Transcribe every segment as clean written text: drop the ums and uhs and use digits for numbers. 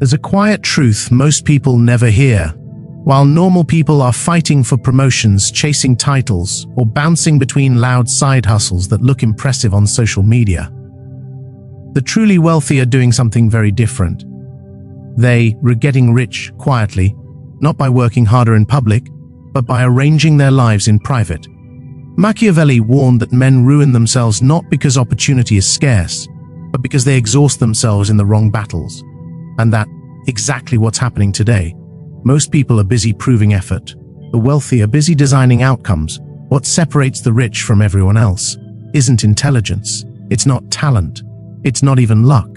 There's a quiet truth most people never hear. While normal people are fighting for promotions, chasing titles, or bouncing between loud side hustles that look impressive on social media, the truly wealthy are doing something very different. They are getting rich quietly, not by working harder in public, but by arranging their lives in private. Machiavelli warned that men ruin themselves not because opportunity is scarce, but because they exhaust themselves in the wrong battles. And that's exactly what's happening today. Most people are busy proving effort. The wealthy are busy designing outcomes. What separates the rich from everyone else isn't intelligence. It's not talent. It's not even luck.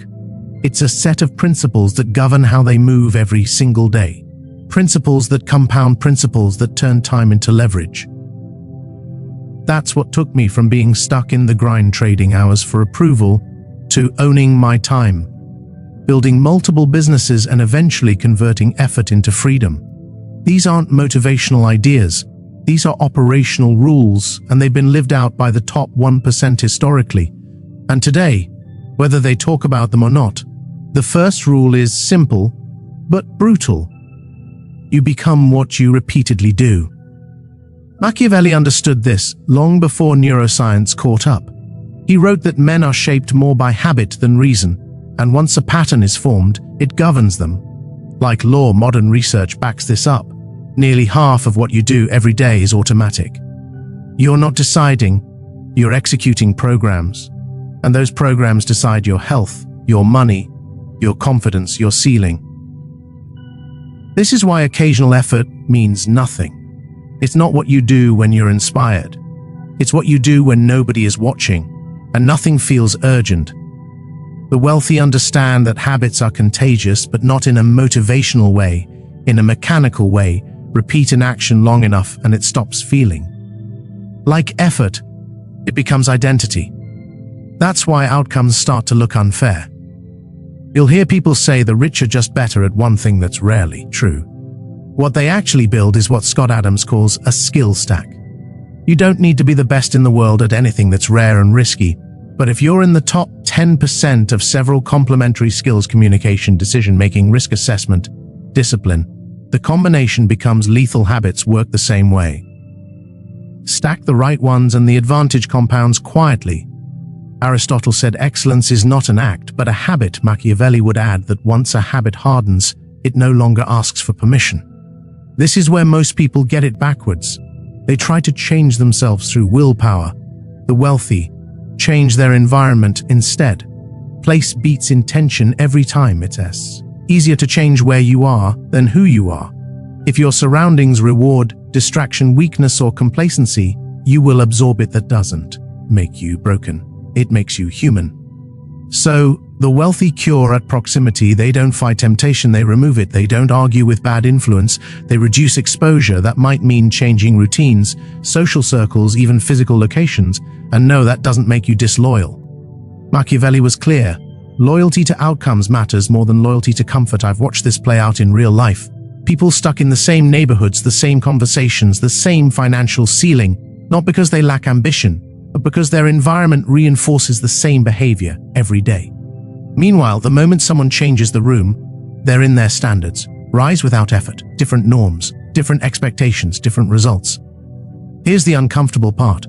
It's a set of principles that govern how they move every single day. Principles that compound, principles that turn time into leverage. That's what took me from being stuck in the grind trading hours for approval to owning my time, building multiple businesses and eventually converting effort into freedom. These aren't motivational ideas. These are operational rules, and they've been lived out by the top 1% historically. And today, whether they talk about them or not, the first rule is simple, but brutal. You become what you repeatedly do. Machiavelli understood this long before neuroscience caught up. He wrote that men are shaped more by habit than reason, and once a pattern is formed, it governs them. Like law, modern research backs this up. Nearly half of what you do every day is automatic. You're not deciding, you're executing programs. And those programs decide your health, your money, your confidence, your ceiling. This is why occasional effort means nothing. It's not what you do when you're inspired. It's what you do when nobody is watching, and nothing feels urgent. The wealthy understand that habits are contagious, but not in a motivational way, in a mechanical way. Repeat an action long enough and it stops feeling like effort. It becomes identity. That's why outcomes start to look unfair. You'll hear people say the rich are just better at one thing. That's rarely true. What they actually build is what Scott Adams calls a skill stack. You don't need to be the best in the world at anything that's rare and risky, but if you're in the top 10% of several complementary skills: communication, decision-making, risk assessment, discipline, the combination becomes lethal. Habits work the same way. Stack the right ones and the advantage compounds quietly. Aristotle said excellence is not an act, but a habit. Machiavelli would add that once a habit hardens, it no longer asks for permission. This is where most people get it backwards. They try to change themselves through willpower. The wealthy change their environment instead. Place beats intention every time. It's easier to change where you are than who you are. If your surroundings reward distraction, weakness, or complacency, you will absorb it. That doesn't make you broken. It makes you human. So, the wealthy cure at proximity. They don't fight temptation, they remove it. They don't argue with bad influence, they reduce exposure. That might mean changing routines, social circles, even physical locations. And no, that doesn't make you disloyal. Machiavelli was clear. Loyalty to outcomes matters more than loyalty to comfort. I've watched this play out in real life. People stuck in the same neighborhoods, the same conversations, the same financial ceiling, not because they lack ambition, but because their environment reinforces the same behavior every day. Meanwhile, the moment someone changes the room, they're in their standards, rise without effort, different norms, different expectations, different results. Here's the uncomfortable part.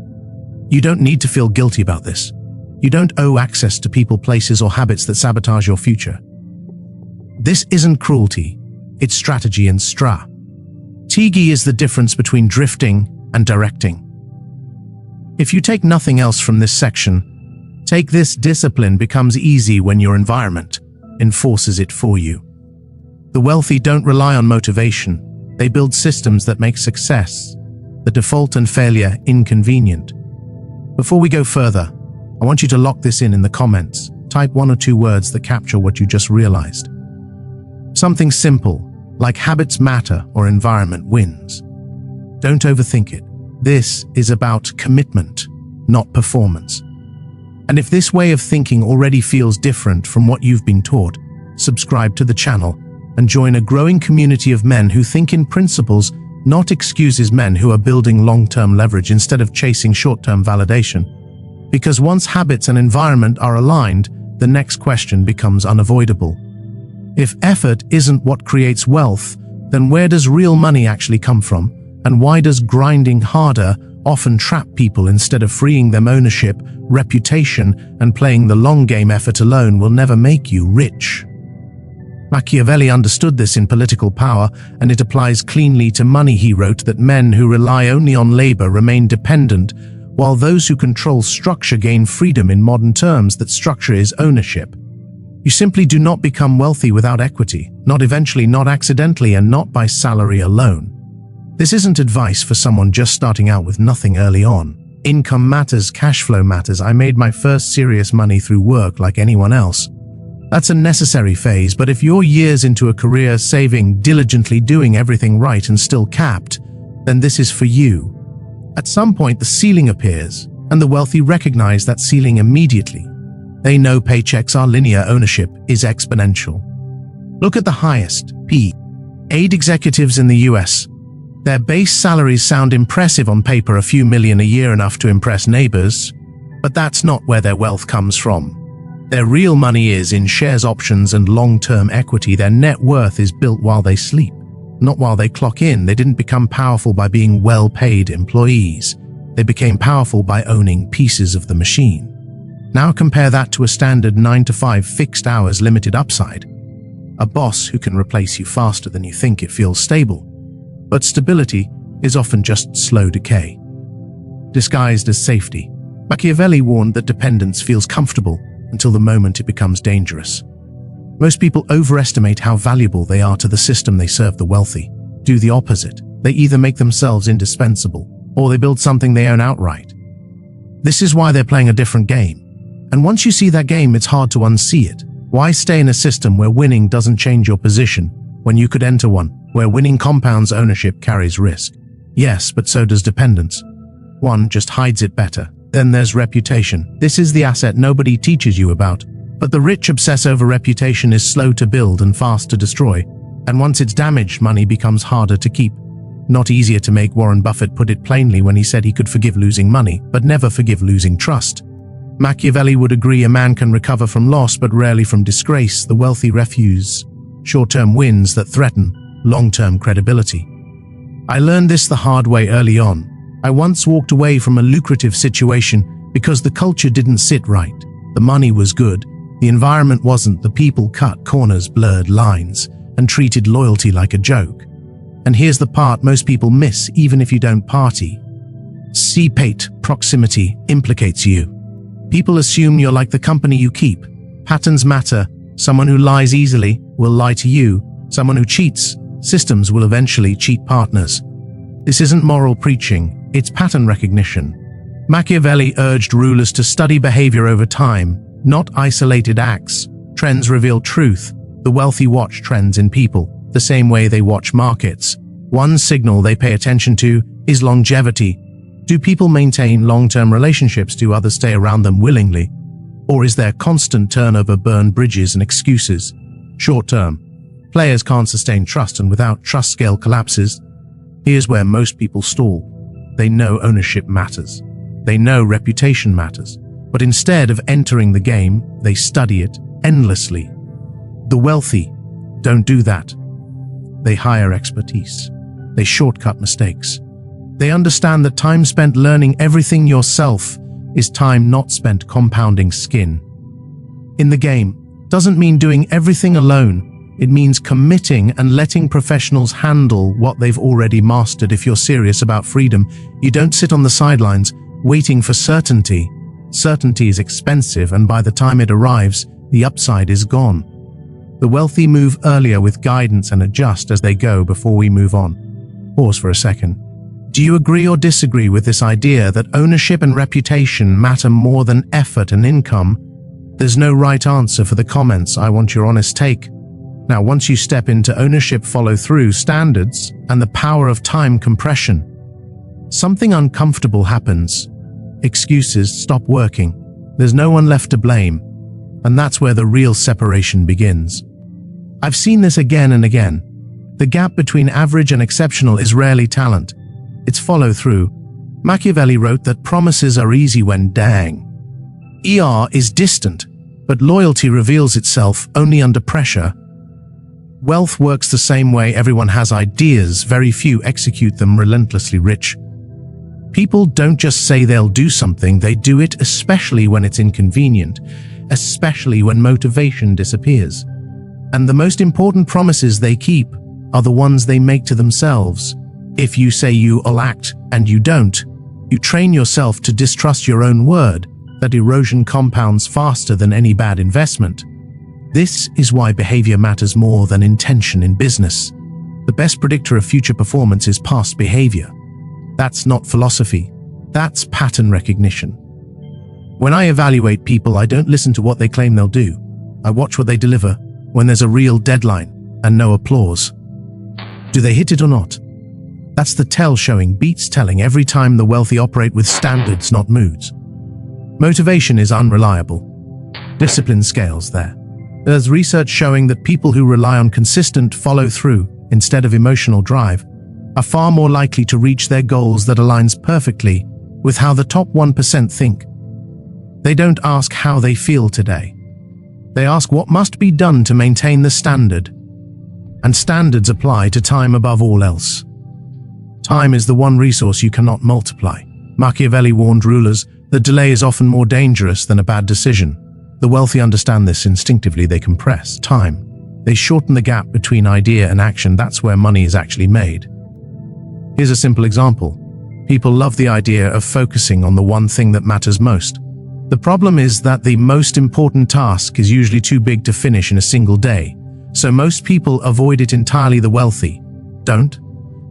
You don't need to feel guilty about this. You don't owe access to people, places, or habits that sabotage your future. This isn't cruelty, it's strategy and strategy is the difference between drifting and directing. If you take nothing else from this section, take this: discipline becomes easy when your environment enforces it for you. The wealthy don't rely on motivation, they build systems that make success, the default, and failure inconvenient. Before we go further, I want you to lock this in the comments. Type 1 or 2 words that capture what you just realized. Something simple, like habits matter or environment wins. Don't overthink it. This is about commitment, not performance. And if this way of thinking already feels different from what you've been taught, subscribe to the channel and join a growing community of men who think in principles, not excuses. Men who are building long-term leverage instead of chasing short-term validation. Because once habits and environment are aligned, the next question becomes unavoidable. If effort isn't what creates wealth, then where does real money actually come from? And why does grinding harder often trap people instead of freeing them? Ownership, reputation, and playing the long game. Effort alone will never make you rich. Machiavelli understood this in Political Power, and it applies cleanly to money. He wrote that men who rely only on labor remain dependent, while those who control structure gain freedom. In modern terms, that structure is ownership. You simply do not become wealthy without equity, not eventually, not accidentally, and not by salary alone. This isn't advice for someone just starting out with nothing early on. Income matters, cash flow matters. I made my first serious money through work like anyone else. That's a necessary phase, but if you're years into a career saving, diligently doing everything right and still capped, then this is for you. At some point the ceiling appears, and the wealthy recognize that ceiling immediately. They know paychecks are linear, ownership is exponential. Look at the highest paid executives in the US. Their base salaries sound impressive on paper, a few million a year, enough to impress neighbors, but that's not where their wealth comes from. Their real money is in shares, options, and long-term equity. Their net worth is built while they sleep, not while they clock in. They didn't become powerful by being well-paid employees. They became powerful by owning pieces of the machine. Now compare that to a standard 9-to-5 fixed hours, limited upside. A boss who can replace you faster than you think. It feels stable, but stability is often just slow decay, disguised as safety. Machiavelli warned that dependence feels comfortable until the moment it becomes dangerous. Most people overestimate how valuable they are to the system they serve. The wealthy do the opposite. They either make themselves indispensable, or they build something they own outright. This is why they're playing a different game. And once you see that game, it's hard to unsee it. Why stay in a system where winning doesn't change your position, when you could enter one where winning compounds? Ownership carries risk. Yes, but so does dependence. One just hides it better. Then there's reputation. This is the asset nobody teaches you about. But the rich obsess over reputation. Is slow to build and fast to destroy. And once it's damaged, money becomes harder to keep. Not easier to make. Warren Buffett put it plainly when he said he could forgive losing money, but never forgive losing trust. Machiavelli would agree a man can recover from loss, but rarely from disgrace. The wealthy refuse short-term wins that threaten long-term credibility. I learned this the hard way early on. I once walked away from a lucrative situation because the culture didn't sit right. The money was good, the environment wasn't. The people cut corners, blurred lines, and treated loyalty like a joke. And here's the part most people miss, even if you don't party. Proximity implicates you. People assume you're like the company you keep. Patterns matter. Someone who lies easily will lie to you. Someone who cheats systems will eventually cheat partners. This isn't moral preaching. It's pattern recognition. Machiavelli urged rulers to study behavior over time, not isolated acts. Trends reveal truth. The wealthy watch trends in people, the same way they watch markets. One signal they pay attention to is longevity. Do people maintain long-term relationships? Do others stay around them willingly? Or is there constant turnover, burn bridges, and excuses? Short-term. Players can't sustain trust, and without trust, scale collapses. Here's where most people stall. They know ownership matters. They know reputation matters. But instead of entering the game, they study it endlessly. The wealthy don't do that. They hire expertise. They shortcut mistakes. They understand that time spent learning everything yourself is time not spent compounding skin. In the game doesn't mean doing everything alone. It means committing and letting professionals handle what they've already mastered. If you're serious about freedom, you don't sit on the sidelines waiting for certainty. Certainty is expensive, and by the time it arrives, the upside is gone. The wealthy move earlier with guidance and adjust as they go. Before we move on, pause for a second. Do you agree or disagree with this idea that ownership and reputation matter more than effort and income? There's no right answer for the comments. I want your honest take. Now, once you step into ownership, follow through, standards, and the power of time compression, something uncomfortable happens. Excuses stop working. There's no one left to blame. And that's where the real separation begins. I've seen this again and again. The gap between average and exceptional is rarely talent. It's follow-through. Machiavelli wrote that promises are easy when is distant, but loyalty reveals itself only under pressure. Wealth works the same way. Everyone has ideas, very few execute them. Relentlessly rich people don't just say they'll do something, they do it, especially when it's inconvenient, especially when motivation disappears. And the most important promises they keep are the ones they make to themselves. If you say you'll act and you don't, you train yourself to distrust your own word. That erosion compounds faster than any bad investment. This is why behavior matters more than intention in business. The best predictor of future performance is past behavior. That's not philosophy. That's pattern recognition. When I evaluate people, I don't listen to what they claim they'll do. I watch what they deliver when there's a real deadline and no applause. Do they hit it or not? That's the tell. Showing beats telling. Every time the wealthy operate with standards, not moods. Motivation is unreliable. Discipline scales there. There's research showing that people who rely on consistent follow-through instead of emotional drive are far more likely to reach their goals. That aligns perfectly with how the top 1% think. They don't ask how they feel today. They ask what must be done to maintain the standard. And standards apply to time above all else. Time is the one resource you cannot multiply. Machiavelli warned rulers that delay is often more dangerous than a bad decision. The wealthy understand this instinctively. They compress time. They shorten the gap between idea and action. That's where money is actually made. Here's a simple example. People love the idea of focusing on the one thing that matters most. The problem is that the most important task is usually too big to finish in a single day, so most people avoid it entirely. The wealthy don't.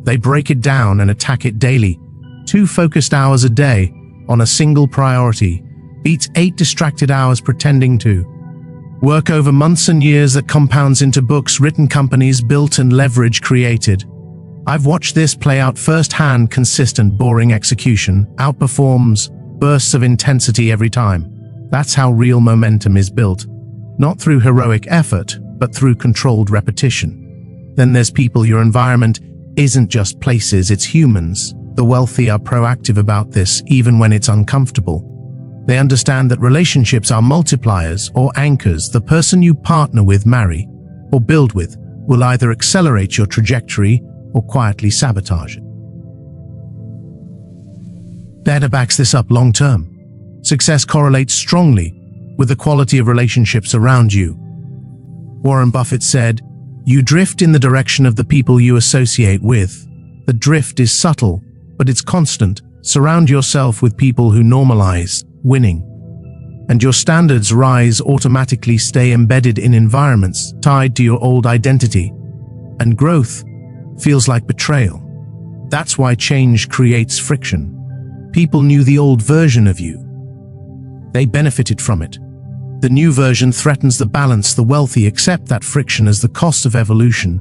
They break it down and attack it daily. 2 focused hours a day on a single priority beats 8 distracted hours pretending to work over months and years. That compounds into books written, companies built, and leverage created. I've watched this play out firsthand. Consistent, boring execution outperforms bursts of intensity every time. That's how real momentum is built. Not through heroic effort, but through controlled repetition. Then there's people. Your environment isn't just places, it's humans. The wealthy are proactive about this, even when it's uncomfortable. They understand that relationships are multipliers or anchors. The person you partner with, marry, or build with will either accelerate your trajectory or quietly sabotage it. Data backs this up long term. Success correlates strongly with the quality of relationships around you. Warren Buffett said, "You drift in the direction of the people you associate with." The drift is subtle, but it's constant. Surround yourself with people who normalize winning, and your standards rise automatically. Stay embedded in environments tied to your old identity, and growth feels like betrayal. That's why change creates friction. People knew the old version of you. They benefited from it. The new version threatens the balance. The wealthy accept that friction as the cost of evolution.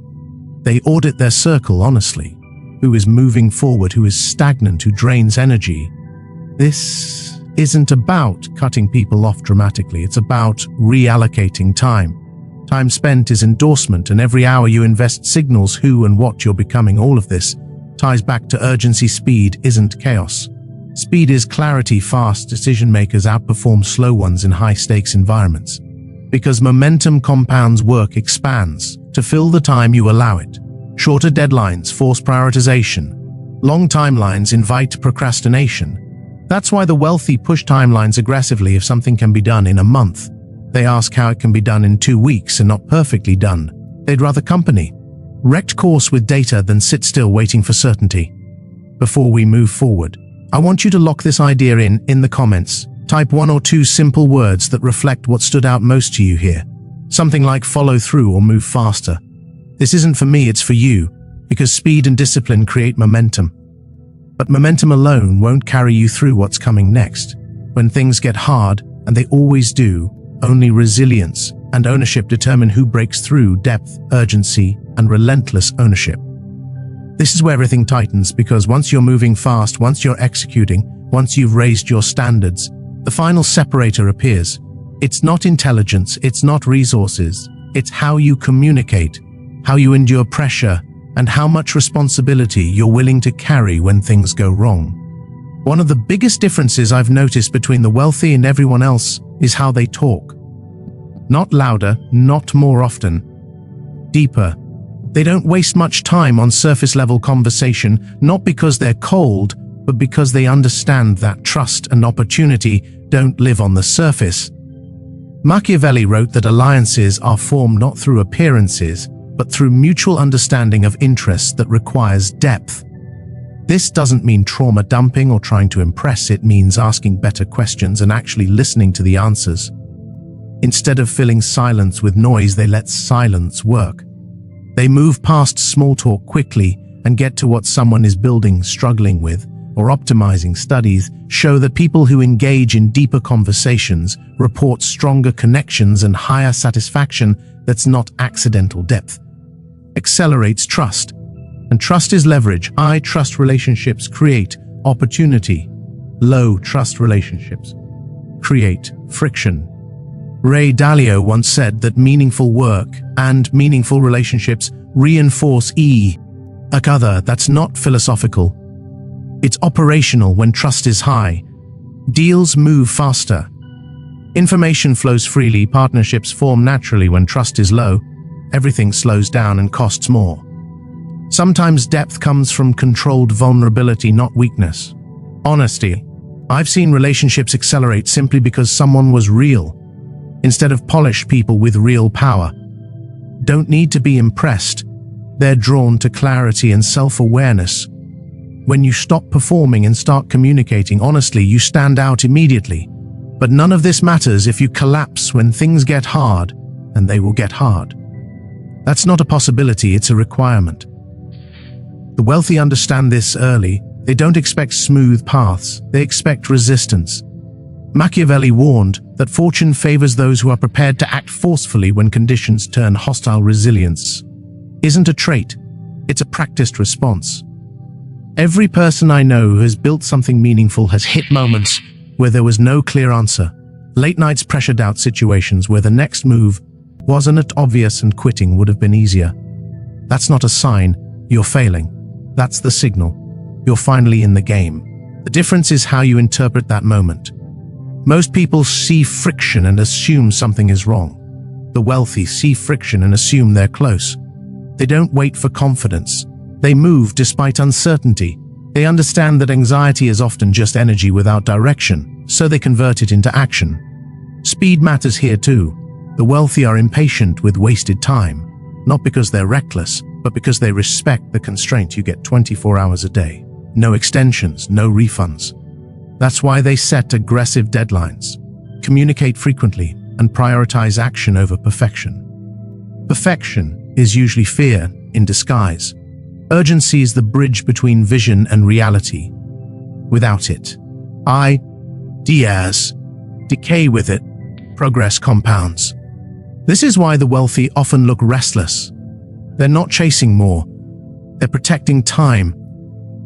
They audit their circle honestly. Who is moving forward? Who is stagnant? Who drains energy? This isn't about cutting people off dramatically. It's about reallocating time. Time spent is endorsement, and every hour you invest signals who and what you're becoming. All of this ties back to urgency. Speed isn't chaos. Speed is clarity. Fast decision makers outperform slow ones in high-stakes environments. Because momentum compounds, work expands to fill the time you allow it. Shorter deadlines force prioritization. Long timelines invite procrastination. That's why the wealthy push timelines aggressively. If something can be done in a month, they ask how it can be done in 2 weeks and not perfectly done. They'd rather company wrecked course with data than sit still waiting for certainty. Before we move forward, I want you to lock this idea in the comments. Type 1 or 2 simple words that reflect what stood out most to you here. Something like follow through or move faster. This isn't for me, it's for you, because speed and discipline create momentum. But momentum alone won't carry you through what's coming next. When things get hard, and they always do, only resilience and ownership determine who breaks through. Depth, urgency, and relentless ownership. This is where everything tightens, because once you're moving fast, once you're executing, once you've raised your standards, the final separator appears. It's not intelligence, it's not resources, it's how you communicate, how you endure pressure, and how much responsibility you're willing to carry when things go wrong. One of the biggest differences I've noticed between the wealthy and everyone else is how they talk. Not louder, not more often, deeper. They don't waste much time on surface-level conversation, not because they're cold, but because they understand that trust and opportunity don't live on the surface. Machiavelli wrote that alliances are formed not through appearances, but through mutual understanding of interests that requires depth. This doesn't mean trauma dumping or trying to impress, it means asking better questions and actually listening to the answers. Instead of filling silence with noise, they let silence work. They move past small talk quickly and get to what someone is building, struggling with, or optimizing. Studies show that people who engage in deeper conversations report stronger connections and higher satisfaction. That's not accidental. Depth accelerates trust, and trust is leverage. High trust relationships create opportunity. Low trust relationships create friction. Ray Dalio once said that meaningful work and meaningful relationships reinforce each other. That's not philosophical. It's operational. When trust is high, deals move faster. Information flows freely. Partnerships form naturally. When trust is low, everything slows down and costs more. Sometimes depth comes from controlled vulnerability, not weakness. Honesty. I've seen relationships accelerate simply because someone was real, instead of polished. People with real power don't need to be impressed. They're drawn to clarity and self-awareness. When you stop performing and start communicating honestly, you stand out immediately. But none of this matters if you collapse when things get hard, and they will get hard. That's not a possibility, it's a requirement. The wealthy understand this early. They don't expect smooth paths, they expect resistance. Machiavelli warned that fortune favors those who are prepared to act forcefully when conditions turn hostile. Resilience isn't a trait, it's a practiced response. Every person I know who has built something meaningful has hit moments where there was no clear answer. Late nights, pressured out situations where the next move wasn't obvious and quitting would have been easier. That's not a sign you're failing. That's the signal you're finally in the game. The difference is how you interpret that moment. Most people see friction and assume something is wrong. The wealthy see friction and assume they're close. They don't wait for confidence. They move despite uncertainty. They understand that anxiety is often just energy without direction, so they convert it into action. Speed matters here too. The wealthy are impatient with wasted time, not because they're reckless, but because they respect the constraint. You get 24 hours a day. No extensions, no refunds. That's why they set aggressive deadlines, communicate frequently, and prioritize action over perfection. Perfection is usually fear in disguise. Urgency is the bridge between vision and reality. Without it, ideas decay. With it, progress compounds. This is why the wealthy often look restless. They're not chasing more, they're protecting time.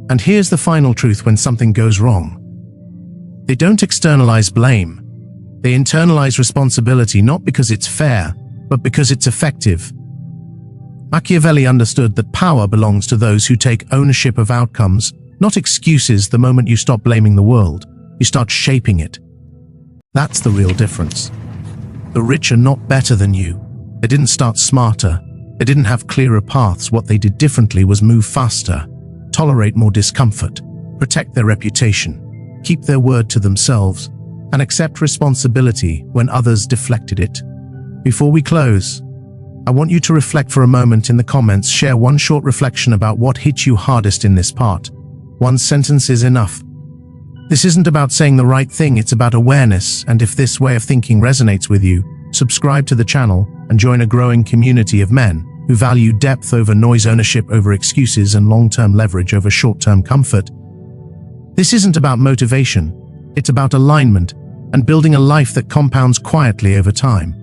And here's the final truth: when something goes wrong, they don't externalize blame. They internalize responsibility, not because it's fair, but because it's effective. Machiavelli understood that power belongs to those who take ownership of outcomes, not excuses. The moment you stop blaming the world, you start shaping it. That's the real difference. The rich are not better than you. They didn't start smarter. They didn't have clearer paths. What they did differently was move faster, tolerate more discomfort, protect their reputation, keep their word to themselves, and accept responsibility when others deflected it. Before we close, I want you to reflect for a moment. In the comments, share one short reflection about what hit you hardest in this part. One sentence is enough. This isn't about saying the right thing, it's about awareness. And if this way of thinking resonates with you, subscribe to the channel and join a growing community of men who value depth over noise, ownership over excuses, and long-term leverage over short-term comfort. This isn't about motivation, it's about alignment and building a life that compounds quietly over time.